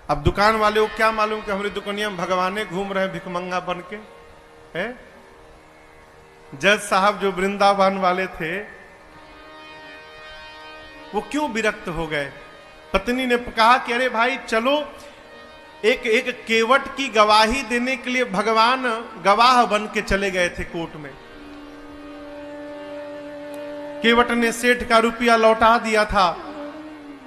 अब दुकान वाले को क्या मालूम कि हमारी दुकानिया में भगवाने घूम रहे हैं भिकमंगा बन के है। जज साहब जो वृंदावन वाले थे वो क्यों विरक्त हो गए? पत्नी ने कहा कि अरे भाई चलो, एक एक केवट की गवाही देने के लिए भगवान गवाह बन के चले गए थे कोर्ट में। केवट ने सेठ का रुपया लौटा दिया था।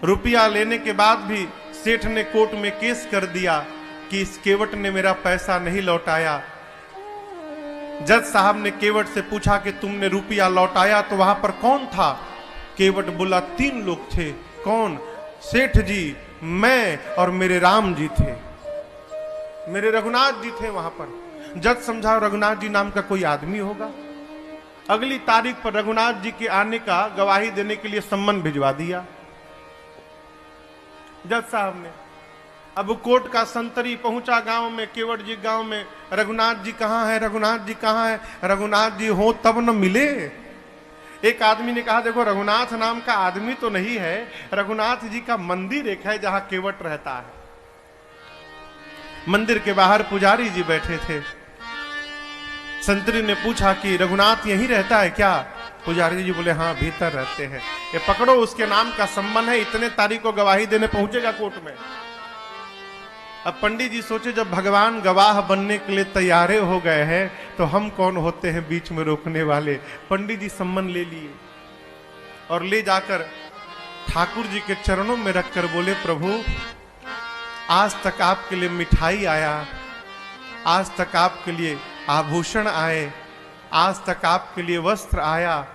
रुपया लेने के बाद भी सेठ ने कोर्ट में केस कर दिया कि इस केवट ने मेरा पैसा नहीं लौटाया। जज साहब ने केवट से पूछा कि तुमने रुपया लौटाया तो वहां पर कौन था? केवट बोला 3 लोग थे। कौन? सेठ जी, मैं और मेरे राम जी थे, मेरे रघुनाथ जी थे वहां पर। जज समझा रघुनाथ जी नाम का कोई आदमी होगा। अगली तारीख पर रघुनाथ जी के आने का गवाही देने के लिए सम्मन भिजवा दिया जज साहब ने। अब कोर्ट का संतरी पहुंचा गांव में, केवट जी गांव में, रघुनाथ जी कहां है, रघुनाथ जी कहां है? रघुनाथ जी हो तब न मिले। एक आदमी ने कहा देखो रघुनाथ नाम का आदमी तो नहीं है, रघुनाथ जी का मंदिर एक है जहां केवट रहता है। मंदिर के बाहर पुजारी जी बैठे थे। संतरी ने पूछा कि रघुनाथ यहीं रहता है क्या? पुजारी जी बोले हाँ भीतर रहते हैं। ये पकड़ो, उसके नाम का सम्मान है, इतने तारीख को गवाही देने पहुंचेगा कोर्ट में। अब पंडित जी सोचे जब भगवान गवाह बनने के लिए तैयारे हो गए हैं तो हम कौन होते हैं बीच में रोकने वाले। पंडित जी सम्मन ले लिए और ले जाकर ठाकुर जी के चरणों में रखकर बोले प्रभु आज तक आपके लिए मिठाई आया, आज तक आपके लिए आभूषण आए, आज तक आपके लिए वस्त्र आया,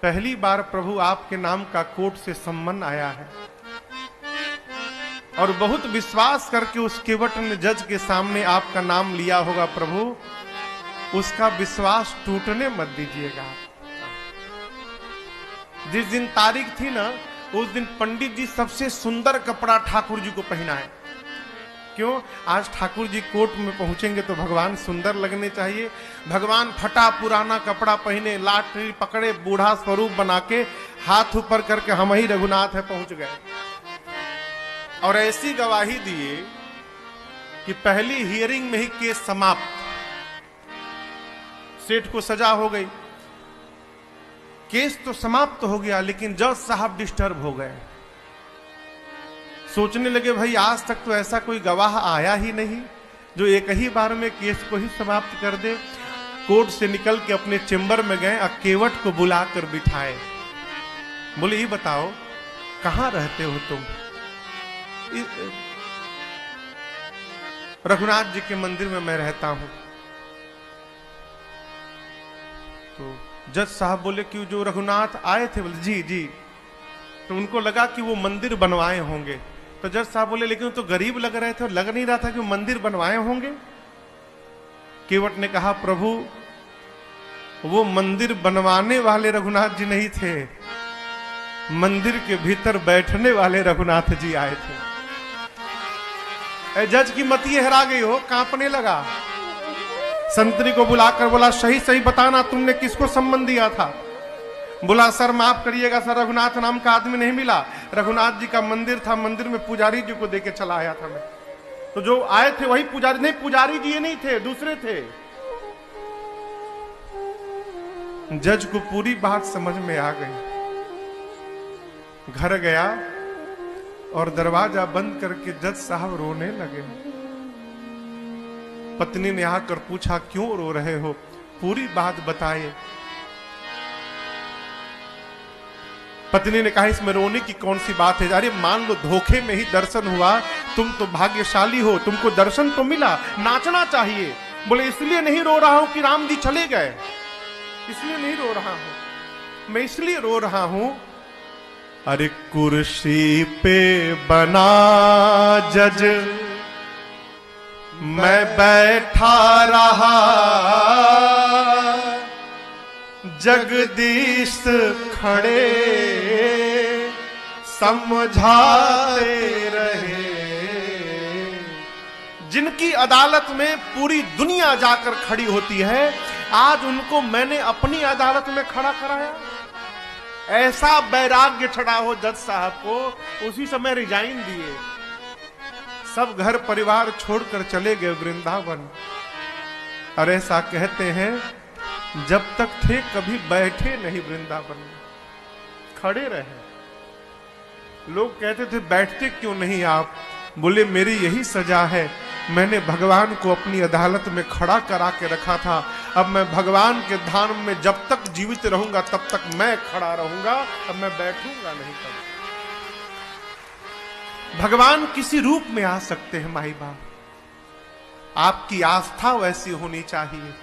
पहली बार प्रभु आपके नाम का कोर्ट से सम्मन आया है। और बहुत विश्वास करके उस केवट ने जज के सामने आपका नाम लिया होगा प्रभु, उसका विश्वास टूटने मत दीजिएगा। जिस दिन तारीख थी ना उस दिन पंडित जी सबसे सुंदर कपड़ा ठाकुर जी को पहनाए। क्यों? आज ठाकुर जी कोर्ट में पहुंचेंगे तो भगवान सुंदर लगने चाहिए। भगवान फटा पुराना कपड़ा पहने, लाठी पकड़े, बूढ़ा स्वरूप बना के हाथ ऊपर करके हम ही रघुनाथ है पहुंच गए। और ऐसी गवाही दिए कि पहली हियरिंग में ही केस समाप्त। सेठ को सजा हो गई, केस तो समाप्त हो गया, लेकिन जज साहब डिस्टर्ब हो गए। सोचने लगे भाई आज तक तो ऐसा कोई गवाह आया ही नहीं जो एक ही बार में केस को ही समाप्त कर दे। कोर्ट से निकल के अपने चेंबर में गए, केवट को बुलाकर बिठाए। बोले ये बताओ कहां रहते हो तुम? रघुनाथ जी के मंदिर में मैं रहता हूं। तो जज साहब बोले कि जो रघुनाथ आए थे? बोले जी जी। तो उनको लगा कि वो मंदिर बनवाए होंगे। तो जज साहब बोले लेकिन तो गरीब लग रहे थे और लग नहीं रहा था कि वो मंदिर बनवाए होंगे। केवट ने कहा प्रभु वो मंदिर बनवाने वाले रघुनाथ जी नहीं थे, मंदिर के भीतर बैठने वाले रघुनाथ जी आए थे। जज की मति हरा गई हो, कांपने लगा। संतरी को बुलाकर बोला सही सही बताना तुमने किसको सम्मन दिया था? बोला सर माफ करिएगा सर, रघुनाथ नाम का आदमी नहीं मिला। रघुनाथ जी का मंदिर था, मंदिर में पुजारी जी को देके चला आया था मैं। तो जो आए थे वही पुजारी। नहीं, पुजारी जी ये नहीं थे, दूसरे थे। जज को पूरी बात समझ में आ गई। घर गया और दरवाजा बंद करके जज साहब रोने लगे। पत्नी ने आकर पूछा क्यों रो रहे हो? पूरी बात बताए। पत्नी ने कहा इसमें रोने की कौन सी बात है? अरे मान लो धोखे में ही दर्शन हुआ, तुम तो भाग्यशाली हो, तुमको दर्शन तो मिला, नाचना चाहिए। बोले इसलिए नहीं रो रहा हूं कि राम जी चले गए, इसलिए नहीं रो रहा हूं, मैं इसलिए रो रहा हूं अरे कुर्सी पे बना जज मैं बैठा रहा, जगदीश खड़े समझाते रहे। जिनकी अदालत में पूरी दुनिया जाकर खड़ी होती है, आज उनको मैंने अपनी अदालत में खड़ा कराया। ऐसा वैराग्य चढ़ा हो जज साहब को, उसी समय रिजाइन दिए। सब घर परिवार छोड़कर चले गए वृंदावन। और ऐसा कहते हैं जब तक थे कभी बैठे नहीं वृंदावन में, खड़े रहे। लोग कहते थे बैठते क्यों नहीं आप? बोले मेरी यही सजा है, मैंने भगवान को अपनी अदालत में खड़ा करा के रखा था, अब मैं भगवान के धाम में जब तक जीवित रहूंगा तब तक मैं खड़ा रहूंगा, अब मैं बैठूंगा नहीं। तब भगवान किसी रूप में आ सकते हैं माई बाप, आपकी आस्था वैसी होनी चाहिए।